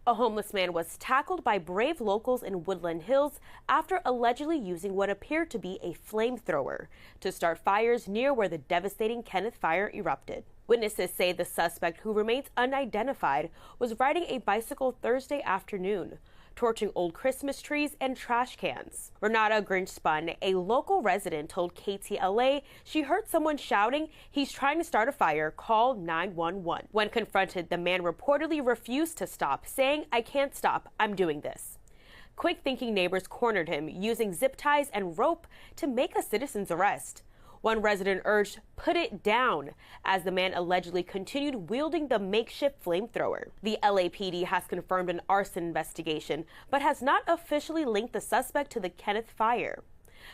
A homeless man was tackled by brave locals in Woodland Hills after allegedly using what appeared to be a flamethrower to start fires near where the devastating Kenneth fire erupted. Witnesses say the suspect, who remains unidentified, was riding a bicycle Thursday afternoon, torching old Christmas trees and trash cans. Renata Grinchspun, a local resident, told KTLA she heard someone shouting, "He's trying to start a fire, call 911. When confronted, the man reportedly refused to stop, saying, "I can't stop, I'm doing this." Quick-thinking neighbors cornered him, using zip ties and rope to make a citizen's arrest. One resident urged, "Put it down," as the man allegedly continued wielding the makeshift flamethrower. The LAPD has confirmed an arson investigation, but has not officially linked the suspect to the Kenneth fire.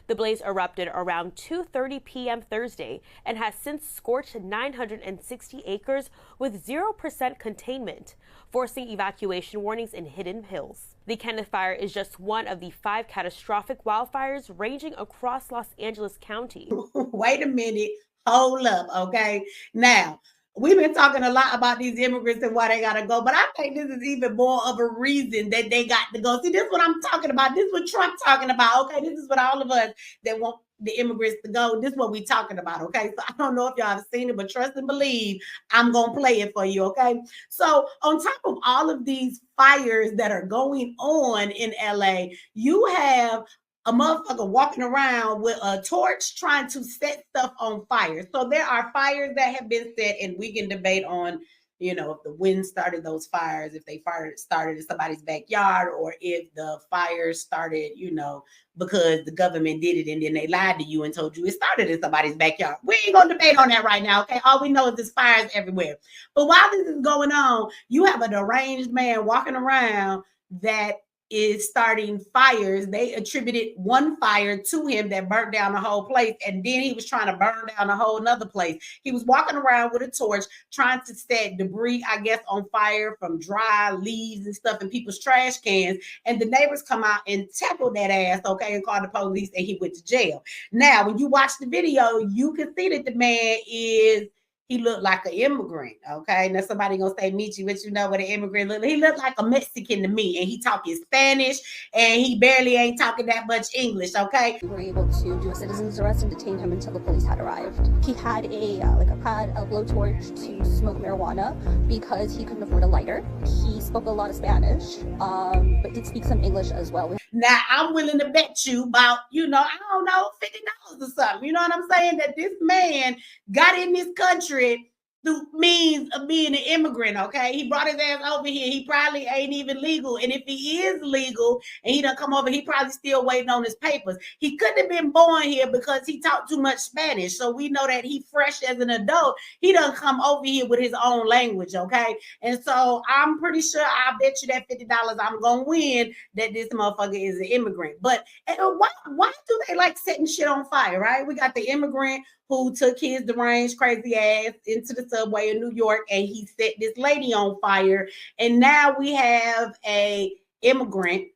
The blaze erupted around 2:30 p.m. Thursday and has since scorched 960 acres with 0% containment, forcing evacuation warnings in Hidden Hills. The Kenneth fire is just one of the 5 catastrophic wildfires raging across Los Angeles County. Wait a minute. Hold up, okay? Now, we've been talking a lot about these immigrants and why they got to go, but I think this is even more of a reason that they got to go. See, this is what I'm talking about. This is what Trump's talking about, okay? This is what all of us that want the immigrants to go, this is what we're talking about, okay? So I don't know if y'all have seen it, but trust and believe, I'm going to play it for you, okay? So on top of all of these fires that are going on in LA, you have a motherfucker walking around with a torch trying to set stuff on fire. So there are fires that have been set, and we can debate on, you know, if the wind started those fires, if they started in somebody's backyard, or if the fire started, you know, because the government did it and then they lied to you and told you it started in somebody's backyard. We ain't gonna debate on that right now, okay? All we know is there's fires everywhere. But while this is going on, you have a deranged man walking around that is starting fires. They attributed one fire to him that burnt down the whole place, and then he was trying to burn down a whole nother place. He was walking around with a torch trying to set debris, I guess, on fire from dry leaves and stuff in people's trash cans, and the neighbors come out and tackled that ass, okay, and called the police, and he went to jail. Now, when you watch the video, you can see that the man he looked like an immigrant, okay? Now somebody gonna say, Michi, what you know what an immigrant look like? He looked like a Mexican to me, and he talking Spanish, and he barely ain't talking that much English, okay? We were able to do a citizen's arrest and detain him until the police had arrived. He had a blowtorch to smoke marijuana because he couldn't afford a lighter. He spoke a lot of Spanish, but did speak some English as well. Now, I'm willing to bet you about, you know, I don't know, $50 or something. You know what I'm saying? That this man got in this country through means of being an immigrant, okay? He brought his ass over here. He probably ain't even legal. And if he is legal and he done come over, he probably still waiting on his papers. He couldn't have been born here because he talked too much Spanish. So we know that he fresh as an adult. He done come over here with his own language, okay? And so I'm pretty sure, I bet you that $50 I'm going to win that this motherfucker is an immigrant. But why do they like setting shit on fire, right? We got the immigrant who took his deranged crazy ass into the subway in New York, and he set this lady on fire. And now we have a immigrant,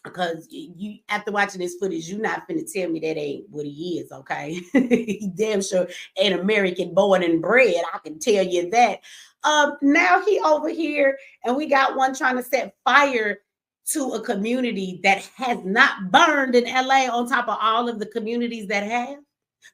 because you, after watching this footage, you're not finna tell me that ain't what he is, okay? He damn sure ain't American born and bred, I can tell you that. Now he over here, and we got one trying to set fire to a community that has not burned in LA on top of all of the communities that have.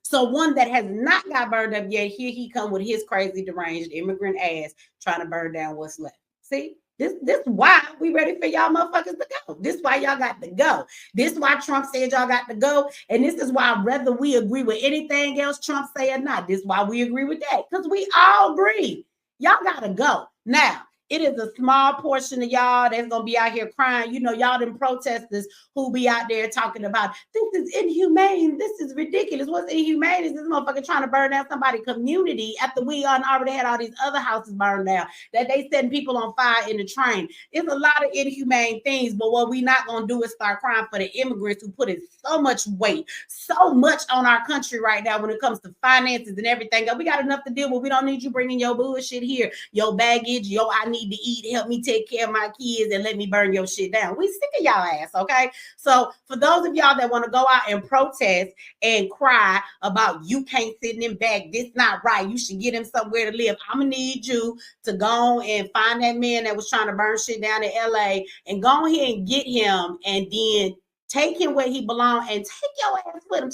So one that has not got burned up yet, here he come with his crazy deranged immigrant ass trying to burn down what's left. See, this why we ready for y'all motherfuckers to go. This why y'all got to go. This why Trump said y'all got to go. And this is why, whether we agree with anything else Trump say or not, this is why we agree with that. Because we all agree. Y'all got to go. Now, it is a small portion of y'all that's going to be out here crying. You know, y'all them protesters who be out there talking about, this is inhumane. This is ridiculous. What's inhumane is this motherfucker trying to burn down somebody's community after we already had all these other houses burned down, that they setting people on fire in the train. It's a lot of inhumane things, but what we not going to do is start crying for the immigrants who put in so much weight, so much on our country right now when it comes to finances and everything. We got enough to deal with. We don't need you bringing your bullshit here, your baggage, your I need need to eat, help me take care of my kids, and let me burn your shit down. We sick of y'all ass, okay? So for those of y'all that want to go out and protest and cry about you can't sit in back, this not right, you should get him somewhere to live, I'm gonna need you to go and find that man that was trying to burn shit down in LA and go ahead and get him and then take him where he belongs and take your ass with him.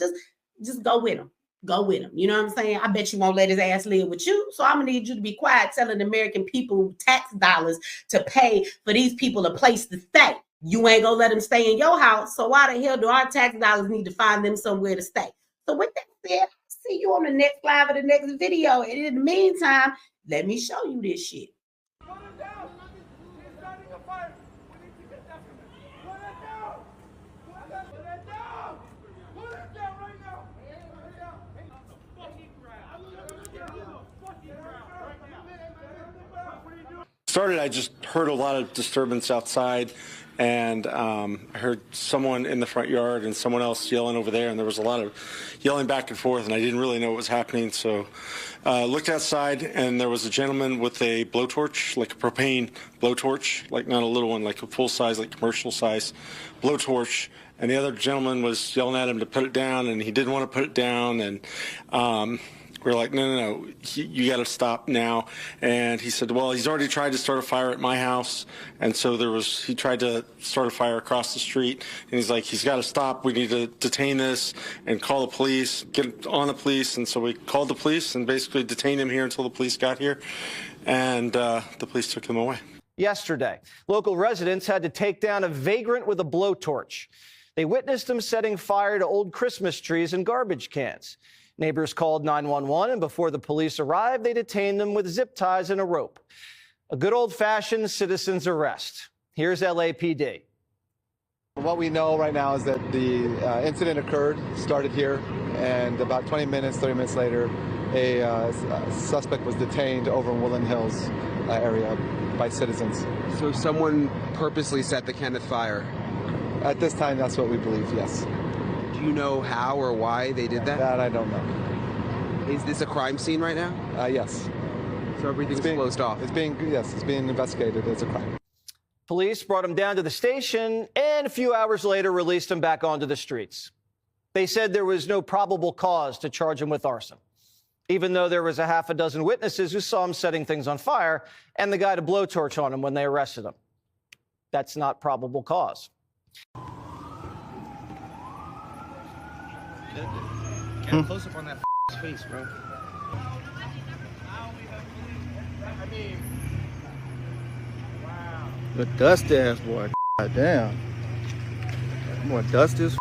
Just go with him. Go with him. You know what I'm saying? I bet you won't let his ass live with you. So I'm gonna need you to be quiet, telling the American people tax dollars to pay for these people a place to stay. You ain't gonna let them stay in your house. So why the hell do our tax dollars need to find them somewhere to stay? So with that said, I'll see you on the next live or the next video. And in the meantime, let me show you this shit. I just heard a lot of disturbance outside, and I heard someone in the front yard and someone else yelling over there, and there was a lot of yelling back and forth, and I didn't really know what was happening. So looked outside, and there was a gentleman with a blowtorch, like a propane blowtorch, like not a little one, like a full size, like commercial size blowtorch. And the other gentleman was yelling at him to put it down, and he didn't want to put it down. And we're like, no, you got to stop now. And he said, well, he's already tried to start a fire at my house. And so he tried to start a fire across the street. And he's like, he's got to stop. We need to detain this and call the police, get on the police. And so we called the police and basically detained him here until the police got here. And the police took him away. Yesterday, local residents had to take down a vagrant with a blowtorch. They witnessed him setting fire to old Christmas trees and garbage cans. Neighbors called 911, and before the police arrived, they detained them with zip ties and a rope. A good old-fashioned citizen's arrest. Here's LAPD. What we know right now is that the incident started here, and about 30 minutes later, a suspect was detained over in Woodland Hills area by citizens. So someone purposely set the Kenneth fire? At this time, that's what we believe, yes. Do you know how or why they did that? That I don't know. Is this a crime scene right now? Yes. So everything's closed off? It's being investigated as a crime. Police brought him down to the station and a few hours later released him back onto the streets. They said there was no probable cause to charge him with arson, even though there was a half a dozen witnesses who saw him setting things on fire and the guy to blowtorch on him when they arrested him. That's not probable cause. Get a close up on that face, bro. The dust ass boy. God damn. More dust is